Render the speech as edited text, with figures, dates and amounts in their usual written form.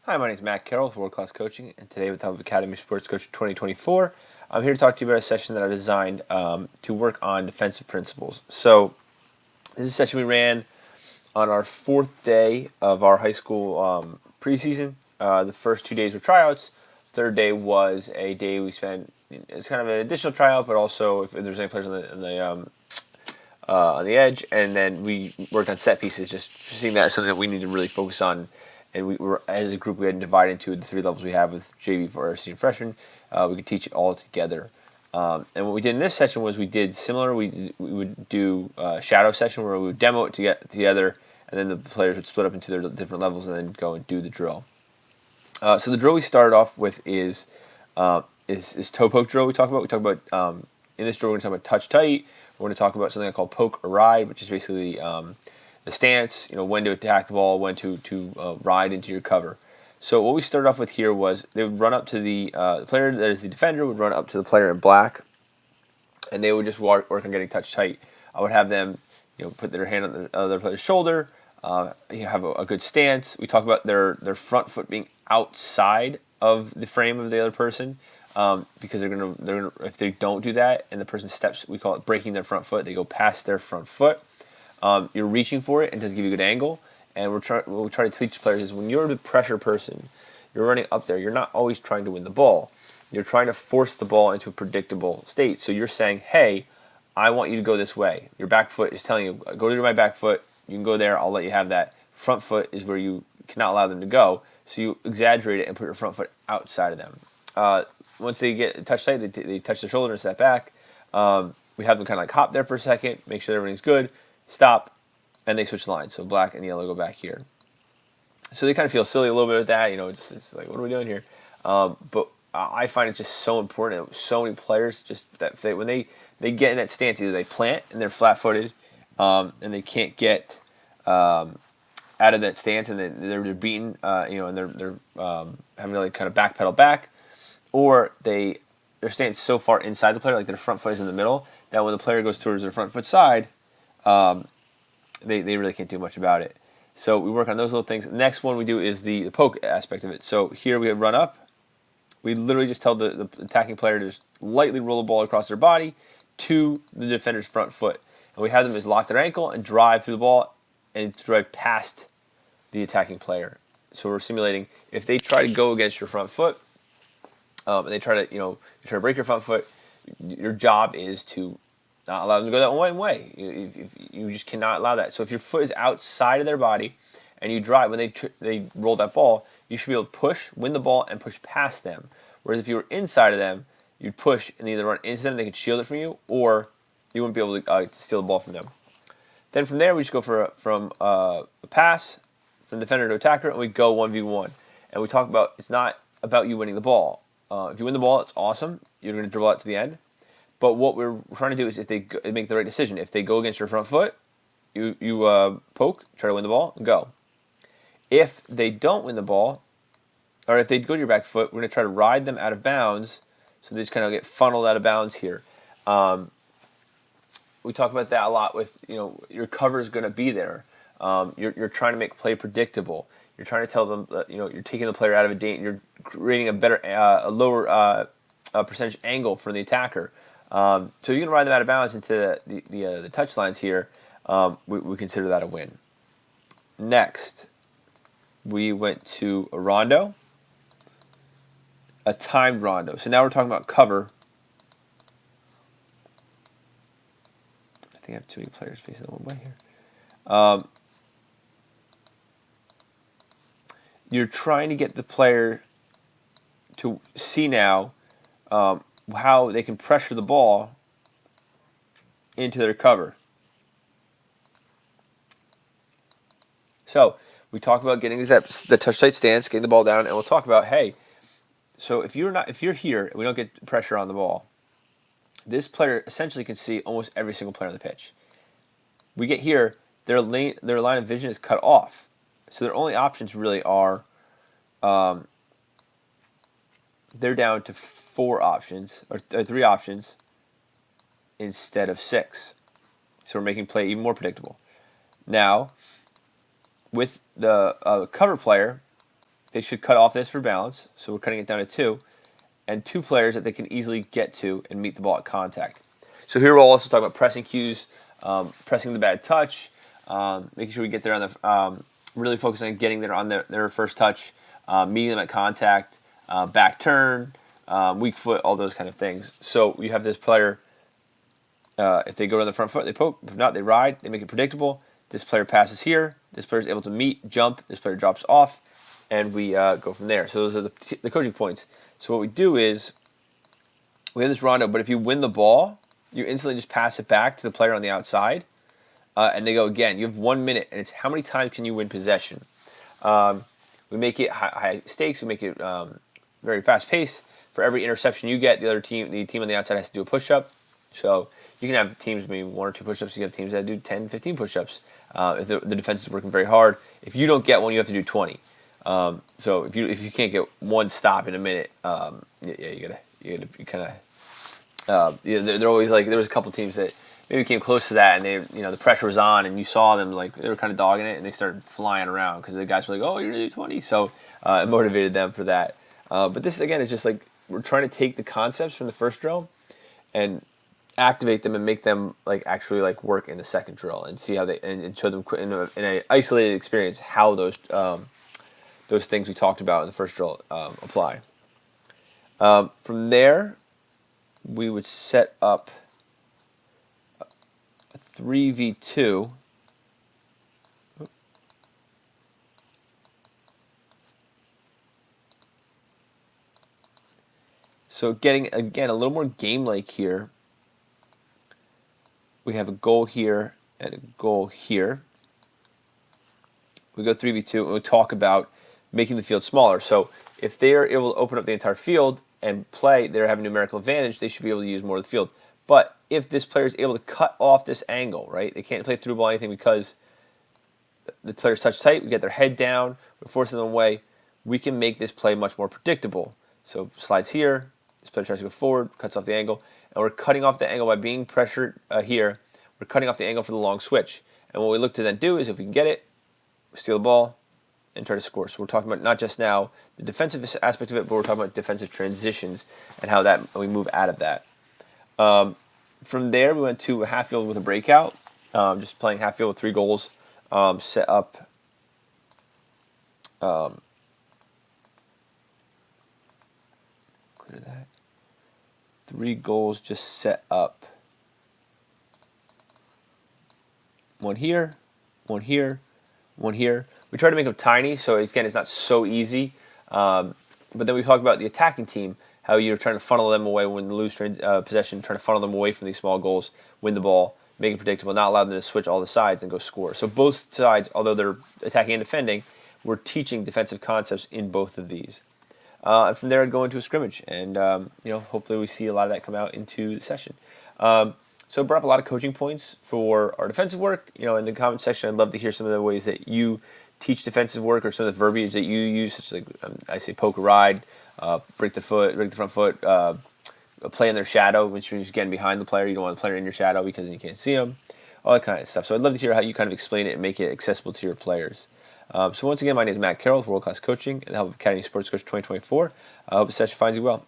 Hi, my name is Matt Carroll with World Class Coaching, and today with the help of Academy Sports Coach 2024, I'm here to talk to you about a session that I designed to work on defensive principles. So, this is a session we ran on our fourth day of our high school preseason. The first 2 days were tryouts. Third day was a day we spent. It's kind of an additional tryout, but also if there's any players on the edge, and then we worked on set pieces, just seeing that as something that we need to really focus on. And we were, as a group, we had to divide into the three levels we have with JV for our senior freshmen. We could teach it all together. And what we did in this session was we did similar. We would do a shadow session where we would demo it together, and then the players would split up into their different levels and then go and do the drill. So the drill we started off with is toe poke drill. We talk about in this drill we're going to talk about touch tight. We're going to talk about something I call poke or ride, which is basically the stance. When to attack the ball, when to ride into your cover. So what we started off with here was they would run up to the player that is the defender would run up to the player in black, and they would just work on getting touch tight. I would have them put their hand on the other player's shoulder. Have a good stance. We talk about their front foot being outside of the frame of the other person, because they're gonna if they don't do that and the person steps, we call it breaking their front foot. They go past their front foot. You're reaching for it and it doesn't give you a good angle. And what we try to teach players is when you're the pressure person, you're running up there. You're not always trying to win the ball. You're trying to force the ball into a predictable state. So you're saying, hey, I want you to go this way. Your back foot is telling you, go to my back foot. You can go there. I'll let you have that. Front foot is where you cannot allow them to go. So you exaggerate it and put your front foot outside of them. Once they get touch tight, they touch their shoulder and step back. We have them kind of like hop there for a second, make sure everything's good, stop, and they switch lines. So black and yellow go back here. So they kind of feel silly a little bit with that. It's like, what are we doing here? But I find it just so important. So many players just when they get in that stance, either they plant and they're flat-footed, and they can't get out of that stance, and they're beaten, and they're having to like kind of backpedal back, or their stance so far inside the player, like their front foot is in the middle, that when the player goes towards their front foot side, they really can't do much about it. So we work on those little things. The next one we do is the poke aspect of it. So here we run up. We literally just tell the attacking player to just lightly roll the ball across their body to the defender's front foot. And we have them just lock their ankle and drive through the ball and drive past the attacking player. So we're simulating if they try to go against your front foot, and they try to break your front foot, your job is to not allow them to go that one way. You just cannot allow that. So if your foot is outside of their body and you drive, when they roll that ball, you should be able to win the ball, and push past them. Whereas if you were inside of them, you'd push and either run into them, they could shield it from you, or you wouldn't be able to steal the ball from them. Then from there, we just go from a pass, from defender to attacker, and we go 1v1. And we talk about it's not about you winning the ball. If you win the ball, it's awesome. You're going to dribble out to the end. But what we're trying to do is if they make the right decision. If they go against your front foot, you poke, try to win the ball, and go. If they don't win the ball, or if they go to your back foot, we're going to try to ride them out of bounds, so they just kind of get funneled out of bounds here. We talk about that a lot with, your cover is going to be there. You're trying to make play predictable. You're trying to tell them that, you're taking the player out of a danger. You're creating a lower percentage angle for the attacker. So you can ride them out of bounds into the touch lines here. We consider that a win. Next, we went to a rondo, a timed rondo. So now we're talking about cover. I think I have too many players facing the one way here. You're trying to get the player to see now how they can pressure the ball into their cover. So we talk about getting the touch tight stance, getting the ball down, and we'll talk about, hey, so if you're here and we don't get pressure on the ball, this player essentially can see almost every single player on the pitch. We get here, their line of vision is cut off. So their only options really are, they're down to 4 options, or 3 options, instead of 6. So we're making play even more predictable. Now, with the cover player, they should cut off this for balance. So we're cutting it down to 2. And 2 players that they can easily get to and meet the ball at contact. So here we'll also talk about pressing cues, pressing the bad touch, making sure we get there on the, really focusing on getting there on their first touch, meeting them at contact, back turn, weak foot, all those kind of things. So you have this player, if they go to the front foot, they poke. If not, they ride. They make it predictable. This player passes here. This player is able to meet, jump. This player drops off, and we go from there. So those are the coaching points. So what we do is we have this rondo, but if you win the ball, you instantly just pass it back to the player on the outside, and they go again. You have 1 minute, and it's how many times can you win possession. We make it high stakes. We make it very fast paced. For every interception you get, the team on the outside has to do a push-up. So you can have teams maybe 1 or 2 push-ups. You have teams that do 10, 15 push-ups. If the defense is working very hard, if you don't get one, you have to do 20. So if you can't get one stop in a minute, you kind of they're always like, there was a couple teams that maybe came close to that, and they the pressure was on, and you saw them like they were kind of dogging it, and they started flying around because the guys were like, oh, you're gonna do 20, so it motivated them for that. But this again is just like we're trying to take the concepts from the first drill and activate them and make them like actually like work in the second drill, and see how they and show them in an isolated experience how those things we talked about in the first drill apply. From there, we would set up a 3v2. So getting, again, a little more game-like here. We have a goal here and a goal here. We go 3v2, and we'll talk about making the field smaller. So if they are able to open up the entire field and play, they have a numerical advantage, they should be able to use more of the field. But if this player is able to cut off this angle, right, they can't play through ball or anything because the players touch tight, we get their head down, we're forcing them away, we can make this play much more predictable. So slides here, this player tries to go forward, cuts off the angle, and we're cutting off the angle by being pressured here. We're cutting off the angle for the long switch. And what we look to then do is if we can get it, steal the ball, and try to score. So we're talking about not just now the defensive aspect of it, but we're talking about defensive transitions and how that we move out of that. From there, we went to a half field with a breakout, just playing half field with 3 goals, set up clear that. 3 goals just set up. 1 here, 1 here, 1 here. We try to make them tiny, so again, it's not so easy. But then we talk about the attacking team, how you're trying to funnel them away when they lose possession, trying to funnel them away from these small goals, win the ball, make it predictable, not allow them to switch all the sides and go score. So both sides, although they're attacking and defending, we're teaching defensive concepts in both of these. And from there, I'd go into a scrimmage, and hopefully we see a lot of that come out into the session. So I brought up a lot of coaching points for our defensive work. In the comment section, I'd love to hear some of the ways that you teach defensive work, or some of the verbiage that you use, such as I say poke or ride, break the front foot, play in their shadow, which means getting behind the player. You don't want the player in your shadow because then you can't see them, all that kind of stuff. So I'd love to hear how you kind of explain it and make it accessible to your players. So once again, my name is Matt Carroll with World Class Coaching and the help of Academy Sports Coach 2024. I hope the session finds you well.